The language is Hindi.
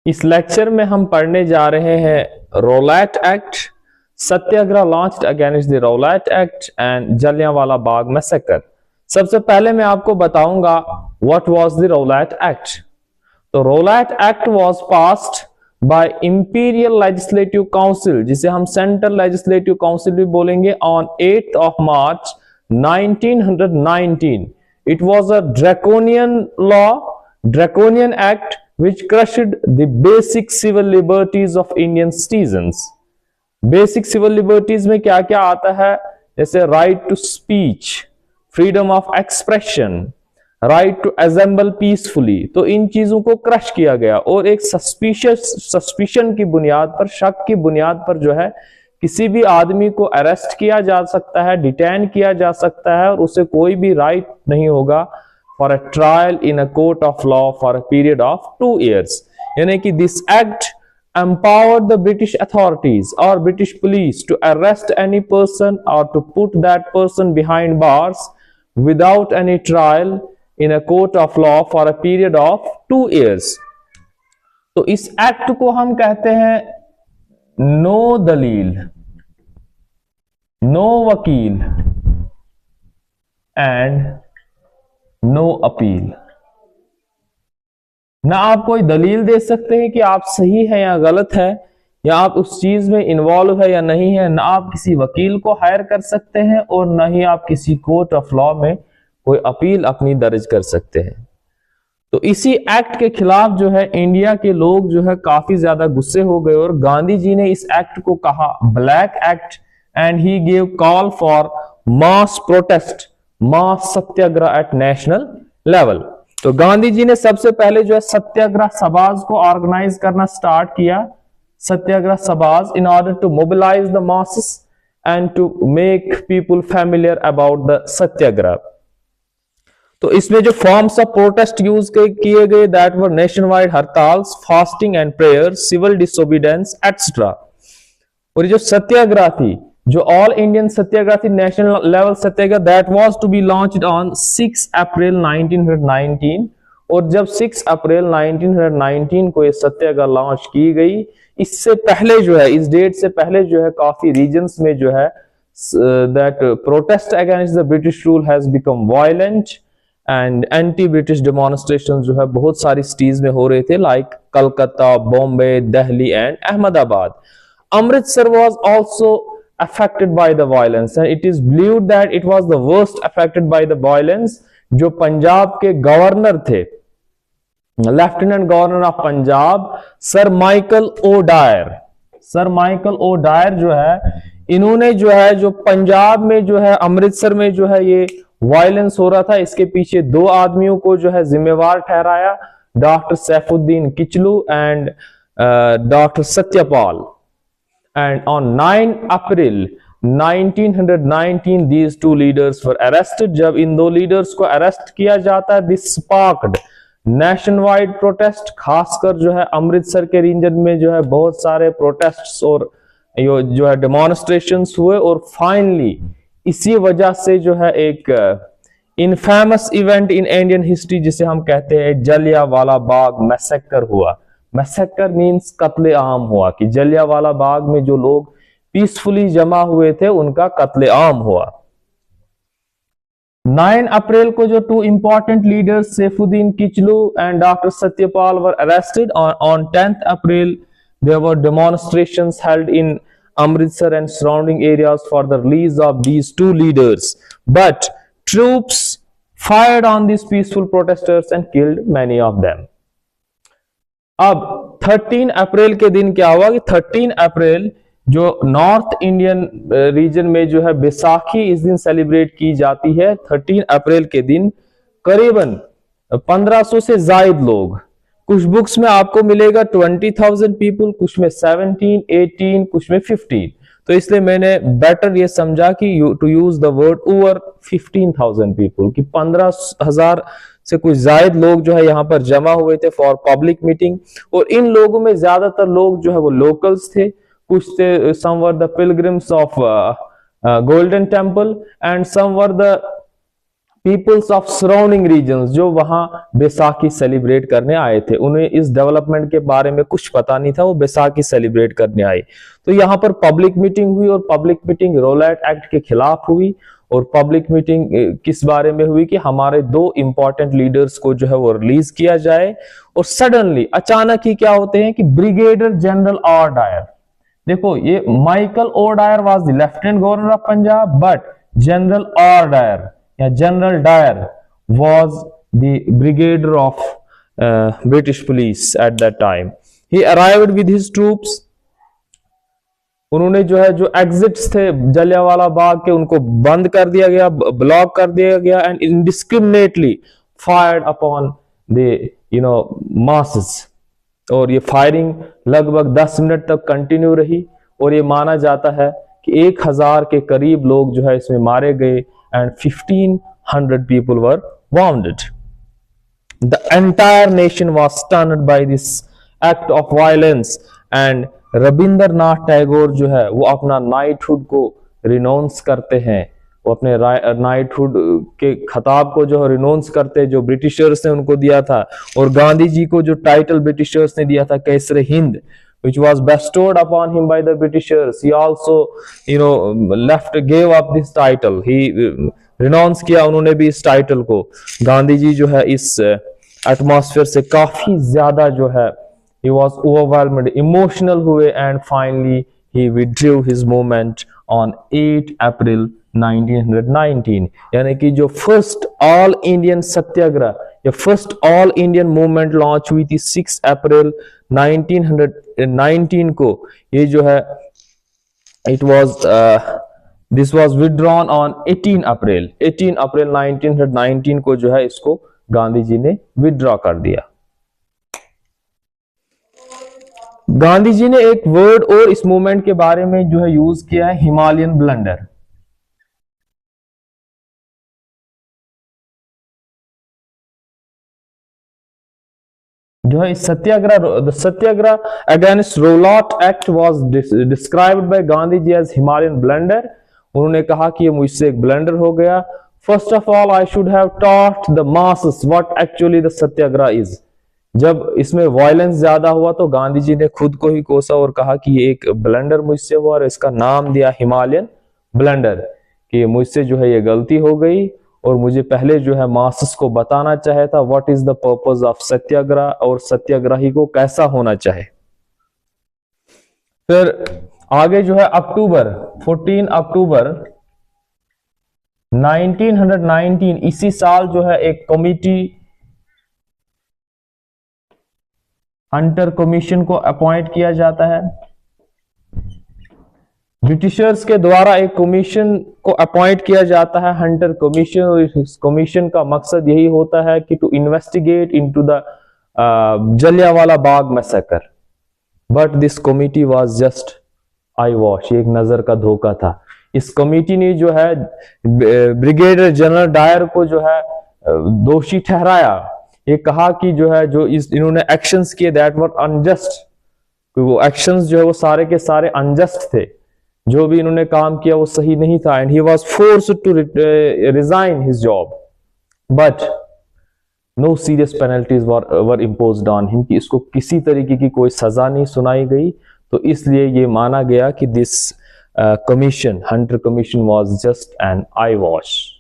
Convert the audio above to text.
इस लेक्चर में हम पढ़ने जा रहे हैं Rowlatt Act, satyagraha launched against the Rowlatt Act and Jallianwala Bagh massacre. सबसे पहले मैं आपको बताऊंगा what was the Rowlatt Act. तो Rowlatt Act was passed by Imperial Legislative Council, जिसे हम सेंट्रल लेजिस्लेटिव काउंसिल भी बोलेंगे, on 8th of March 1919। It was a draconian act which crushed the basic civil liberties of Indian citizens। Basic civil liberties में क्या क्या आता है, जैसे right to speech, freedom of expression, right to assemble peacefully. तो इन चीजों को क्रश किया गया और एक सस्पिशन की बुनियाद पर, शक की बुनियाद पर जो है किसी भी आदमी को अरेस्ट किया जा सकता है, डिटेन किया जा सकता है, और उसे कोई भी राइट नहीं होगा for a trial in a court of law for a period of 2 years। यानी कि this act empowered the British authorities or British police to arrest any person or to put that person behind bars without any trial in a court of law for a period of 2 years। तो इस एक्ट को हम कहते हैं नो दलील, नो वकील एंड नो अपील। ना आप कोई दलील दे सकते हैं कि आप सही है या गलत है, या आप उस चीज में इन्वॉल्व है या नहीं है, ना आप किसी वकील को हायर कर सकते हैं, और ना ही आप किसी कोर्ट ऑफ लॉ में कोई अपील अपनी दर्ज कर सकते हैं। तो इसी एक्ट के खिलाफ जो है इंडिया के लोग जो है काफी ज्यादा गुस्से हो गए, और गांधी जी ने इस एक्ट को कहा black act, and he gave call for mass protest, mass satyagraha at national level. तो गांधी जी ने सबसे पहले जो है सत्याग्रह सभाज को ऑर्गेनाइज करना स्टार्ट किया, सत्याग्रह सभाज, in order to mobilise the masses and to make people familiar about the satyagraha. तो इसमें जो फॉर्म्स ऑफ प्रोटेस्ट यूज किए गए, दैट वर नेशन वाइड हड़ताल्स, fasting and prayer, civil disobedience etcetera. और ये जो सत्याग्रह थी, जो ऑल इंडियन सत्याग्रह थी, national level satyagraha, that was to be launched on 6 April 1919। और जब 6 अप्रैल 1919 को ये सत्याग्रह लॉन्च की गई, इससे पहले जो है, इस डेट से पहले जो है काफी रीजन्स में जो है that protest against the British rule has become violent and anti British demonstration जो है बहुत सारी सिटीज में हो रहे थे, like Calcutta, Bombay, Delhi and Ahmedabad. Amritsar was also affected by the violence, and it is believed that it was the worst affected by the violence। जो पंजाब के गवर्नर थे, lieutenant governor of Punjab, sir Michael O'Dwyer जो है, इन्होंने जो है जो पंजाब में जो है अमृतसर में जो है ये वायलेंस हो रहा था, इसके पीछे 2 आदमियों को जो है जिम्मेवार ठहराया, doctor Saifuddin Kitchlew and doctor Satyapal. And on 9 April 1919 these 2 leaders were arrested। जब इन 2 लीडर्स को अरेस्ट किया जाता है, this sparked nationwide protest। खासकर जो है अमृतसर के रीजन में जो है बहुत सारे प्रोटेस्ट्स और जो है डेमोन्स्ट्रेशंस हुए, और फाइनली इसी वजह से जो है एक infamous event in Indian history, जिसे हम कहते हैं जलियांवाला बाग मैसेकर हुआ। मैसेकर मींस कत्ले आम हुआ, कि जलियांवाला बाग में जो लोग पीसफुली जमा हुए थे उनका कत्ले आम हुआ। 9 अप्रैल को जो 2 important leaders Saifuddin Kitchlew and doctor Satyapal were arrested. On 10th April there were demonstrations held in Amritsar and surrounding areas for the release of these 2 leaders, but troops fired on this peaceful protesters and killed many of them. अब 13 अप्रैल के दिन क्या हुआ कि 13 अप्रैल जो नॉर्थ इंडियन रीजन में जो है बैसाखी इस दिन सेलिब्रेट की जाती है। 13 अप्रैल के दिन करीबन 1500 से ज्यादा लोग, कुछ बुक्स में आपको मिलेगा 20,000 पीपल, कुछ में 17, 18, कुछ में 15। तो इसलिए मैंने बेटर ये समझा कि to use the word over 15,000 people, कि 15,000 से कुछ जायद लोग जो है यहाँ पर जमा हुए थे फॉर पब्लिक मीटिंग। और इन लोगों में ज्यादातर लोग जो है वो लोकल्स थे, कुछ थे some were the pilgrims of Golden Temple and some were the peoples of surrounding regions जो वहां बैसाखी सेलिब्रेट करने आए थे, उन्हें इस डेवलपमेंट के बारे में कुछ पता नहीं था, वो बैसाखी सेलिब्रेट करने आए। तो यहाँ पर पब्लिक मीटिंग हुई, और पब्लिक मीटिंग रोलैट एक्ट के खिलाफ हुई। और पब्लिक मीटिंग किस बारे में हुई कि हमारे 2 इंपॉर्टेंट लीडर्स को जो है वो रिलीज किया जाए। और सडनली अचानक ही क्या होते हैं कि ब्रिगेडियर जनरल आर डायर, देखो ये Michael O'Dwyer was the lieutenant governor of Punjab, but general R Dyer या general Dyer was the brigadier of British police at that time. He arrived with his troops. उन्होंने जो है जो एग्जिट्स थे जलियांवाला बाग के, उनको बंद कर दिया गया, ब्लॉक कर दिया गया, and indiscriminately fired upon the masses. और ये फायरिंग लगभग 10 मिनट तक कंटिन्यू रही, और ये माना जाता है कि 1000 के करीब लोग जो है इसमें मारे गए, and 1500 people were wounded. The entire nation was stunned by this act of violence, and Rabindranath Tagore जो है वो अपना नाइटहुड को रिनाउंस करते हैं, वो अपने नाइटहुड के खिताब को जो है रिनाउंस करते हैं जो ब्रिटिशर्स ने उनको दिया था। और गांधी जी को जो टाइटल ब्रिटिशर्स ने दिया था कैसर Hind, which was bestowed upon him by the Britishers, he also gave up this title, he renounce किया उन्होंने भी इस टाइटल को। गांधी जी जो है इस एटमॉस्फेयर से काफी ज्यादा जो है he was overwhelmed, emotional हुए, and finally he withdrew his movement on 8 April 1919। यानी कि जो फर्स्ट ऑल इंडियन सत्याग्रह या first all Indian movement launch हुई थी 6 अप्रैल 1919 को, ये जो है दिस वाज विथड्रॉन ऑन 18 अप्रैल 1919 को जो है इसको गांधी जी ने विथड्रॉ कर दिया। गांधी जी ने एक वर्ड और इस मूवमेंट के बारे में जो है यूज किया है, हिमालयन ब्लंडर। जो है satyagraha against Rowlatt Act was described by Gandhi ji as Himalayan blunder. उन्होंने कहा कि ये मुझसे एक ब्लंडर हो गया। First of all I should have taught the masses what actually the satyagraha is. जब इसमें वायलेंस ज्यादा हुआ तो गांधी जी ने खुद को ही कोसा और कहा कि ये एक ब्लंडर मुझसे हुआ, और इसका नाम दिया हिमालयन ब्लंडर, कि मुझसे जो है ये गलती हो गई, और मुझे पहले जो है मासेस को बताना चाहे था what is the purpose of satyagraha, और सत्याग्रही को कैसा होना चाहे। फिर आगे जो है 14 अक्टूबर 1919 इसी साल जो है एक कमिटी हंटर कमीशन को अपॉइंट किया जाता है। ब्रिटिशर्स के द्वारा एक कमीशन को अपॉइंट किया जाता है, हंटर कमीशन, और इस कमीशन का मकसद यही होता है कि to investigate into the Jallianwala Bagh massacre. But this committee was just eyewash, एक नजर का धोखा था। इस कमिटी ने जो है ब्रिगेडियर जनरल डायर को जो है दोषी ठहराया। ये कहा कि जो है जो इन्होंने एक्शंस किए दैट वर अनजस्ट, वो एक्शंस जो है वो सारे के सारे अनजस्ट थे, जो भी इन्होंने काम किया वो सही नहीं था, and he was forced to resign his job, but no serious penalties were imposed on him, कि इसको किसी तरीके की कोई सजा नहीं सुनाई गई। तो इसलिए ये माना गया कि this commission, Hunter commission, was just an I wash.